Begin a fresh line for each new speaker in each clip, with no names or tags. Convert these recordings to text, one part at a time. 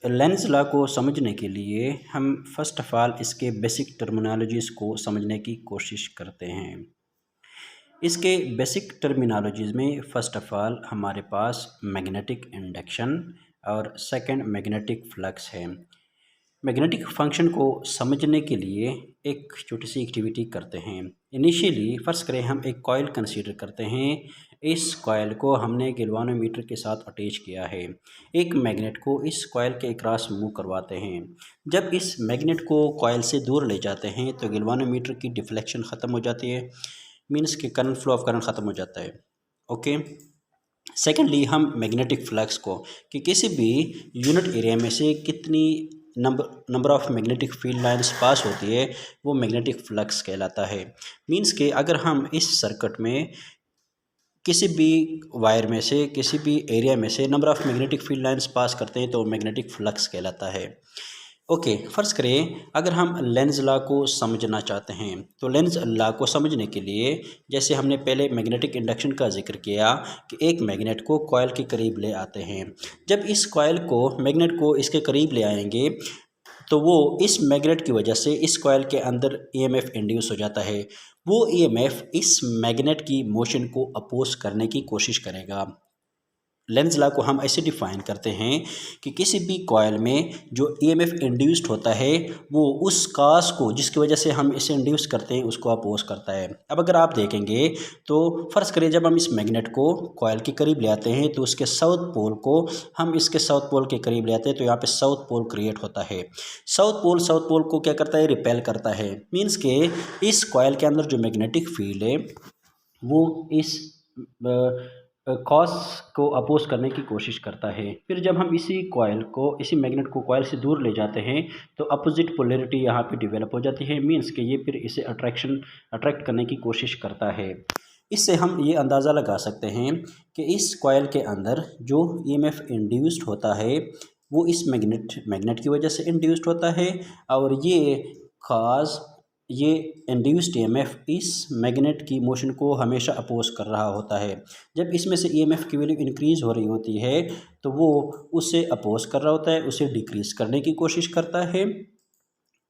Lenz law को समझने के लिए हम फर्स्ट ऑफ ऑल इसके बेसिक टर्मिनोलॉजीज़ को समझने की कोशिश करते हैं। इसके बेसिक टर्मिनोलॉजीज़ में फ़र्स्ट ऑफ ऑल हमारे पास मैग्नेटिक इंडक्शन और सेकंड मैग्नेटिक फ्लक्स है। मैग्नेटिक फंक्शन को समझने के लिए एक छोटी सी एक्टिविटी करते हैं। इनिशियली फ़र्ज़ करें हम एक कॉइल कंसीडर करते हैं। इस कॉइल को हमने गैल्वेनोमीटर के साथ अटैच किया है। एक मैग्नेट को इस कॉइल के क्रॉस मूव करवाते हैं। जब इस मैग्नेट को कॉइल से दूर ले जाते हैं तो गैल्वेनोमीटर की डिफ्लेक्शन ख़त्म हो जाती है, मीन्स कि करंट फ्लो ऑफ करंट ख़त्म हो जाता है। ओके। सेकेंडली हम मैग्नेटिक फ्लक्स को कि किसी भी यूनिट एरिया में से कितनी number of magnetic field lines pass होती है वो मैग्नेटिक फ्लक्स कहलाता है। मीन्स कि अगर हम इस सर्किट में किसी भी वायर में से किसी भी एरिया में से number of magnetic field lines pass करते हैं तो मैग्नेटिक फ्लक्स कहलाता है। ओके, फ़र्ज़ करें अगर हम लेंस लॉ को समझना चाहते हैं तो लेंस लॉ को समझने के लिए जैसे हमने पहले मैग्नेटिक इंडक्शन का जिक्र किया कि एक मैग्नेट को कॉइल के करीब ले आते हैं। जब इस कॉइल को मैग्नेट को इसके करीब ले आएंगे तो वो इस मैग्नेट की वजह से इस कॉइल के अंदर ईएमएफ इंड्यूस हो जाता है। वो ईएमएफ इस मैग्नेट की मोशन को अपोज करने की कोशिश करेगा। लेंस लॉ को हम ऐसे डिफाइन करते हैं कि किसी भी कॉइल में जो ईएमएफ इंड्यूस्ड होता है वो उस कास को जिसकी वजह से हम इसे इंड्यूस करते हैं उसको अपोज करता है। अब अगर आप देखेंगे तो फ़र्ज़ करें जब हम इस मैग्नेट को कॉइल के करीब ले आते हैं तो उसके साउथ पोल को हम इसके साउथ पोल के करीब ले आते हैं तो यहाँ पे साउथ पोल क्रिएट होता है। साउथ पोल को क्या करता है, रिपेल करता है। मीन्स के इस कॉइल के अंदर जो मैग्नेटिक फील्ड है वो इस कॉस को अपोज करने की कोशिश करता है। फिर जब हम इसी मैग्नेट को कॉइल से दूर ले जाते हैं तो अपोजिट पोलैरिटी यहाँ पे डेवलप हो जाती है। मीन्स कि ये फिर इसे अट्रैक्ट करने की कोशिश करता है। इससे हम ये अंदाज़ा लगा सकते हैं कि इस कॉइल के अंदर जो ईएमएफ इंड्यूस्ड होता है वो इस मैग्नेट की वजह से इंड्यूस्ड होता है और ये इंड्यूस्ड ईएमएफ इस मैग्नेट की मोशन को हमेशा अपोज कर रहा होता है। जब इसमें से ईएमएफ की वैल्यू इंक्रीज़ हो रही होती है तो वो उसे अपोज कर रहा होता है, उसे डिक्रीज़ करने की कोशिश करता है।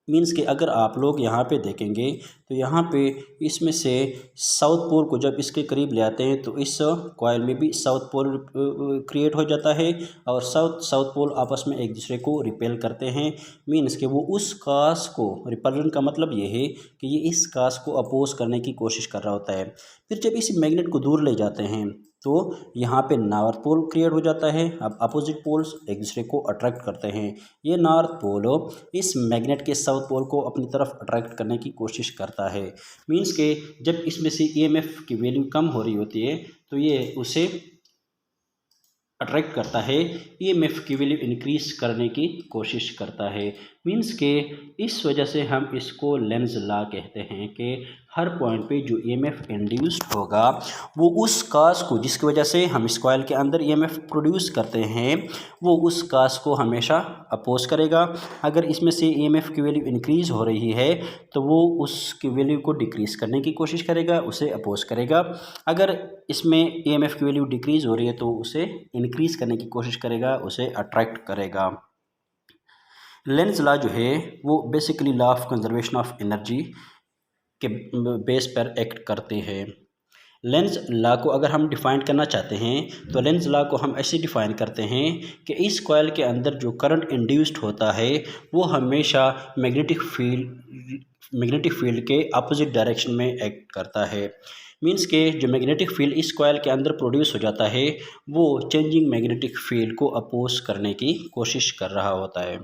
मीन्स कि अगर आप लोग यहाँ पे देखेंगे तो यहाँ पे इसमें से साउथ पोल को जब इसके करीब ले आते हैं तो इस कॉइल में भी साउथ पोल क्रिएट हो जाता है और साउथ पोल आपस में एक दूसरे को रिपेल करते हैं। मीन्स कि वो उस कास को, रिपल्शन का मतलब ये है कि ये इस कास को अपोज करने की कोशिश कर रहा होता है। फिर जब इस मैग्नेट को दूर ले जाते हैं तो यहाँ पे नॉर्थ पोल क्रिएट हो जाता है। अब अपोजिट पोल्स एक दूसरे को अट्रैक्ट करते हैं। ये नॉर्थ पोल इस मैग्नेट के साउथ पोल को अपनी तरफ अट्रैक्ट करने की कोशिश करता है। मीन्स के जब इसमें से ईएमएफ की वैल्यू कम हो रही होती है तो ये उसे अट्रैक्ट करता है, ईएमएफ की वैल्यू इंक्रीज करने की कोशिश करता है। मीन्स के इस वजह से हम इसको लेंस लॉ कहते हैं कि हर पॉइंट पे जो ईएमएफ इंड्यूस्ड होगा वो उस कास को, जिसकी वजह से हम इस कॉइल के अंदर ईएमएफ प्रोड्यूस करते हैं, वो उस कास को हमेशा अपोज करेगा। अगर इसमें से ईएमएफ की वैल्यू इंक्रीज़ हो रही है तो वो उसकी वैल्यू को डिक्रीज़ करने की कोशिश करेगा, उसे अपोज करेगा। अगर इसमें ईएमएफ की वैल्यू डिक्रीज़ हो रही है तो उसे इंक्रीज़ करने की कोशिश करेगा, उसे अट्रैक्ट करेगा। लेंस लॉ जो है वो basically law of conservation of energy के बेस पर एक्ट करते हैं। लेंस लॉ को अगर हम डिफ़ाइन करना चाहते हैं तो लेंस लॉ को हम ऐसे डिफ़ाइन करते हैं कि इस कॉइल के अंदर जो करंट इंड्यूस्ड होता है वो हमेशा मैग्नेटिक फील्ड के अपोजिट डायरेक्शन में एक्ट करता है। मीन्स के जो मैग्नेटिक फील्ड इस कॉइल के अंदर प्रोड्यूस हो जाता है वो चेंजिंग मैग्नेटिक फील्ड को अपोज करने की कोशिश कर रहा होता है।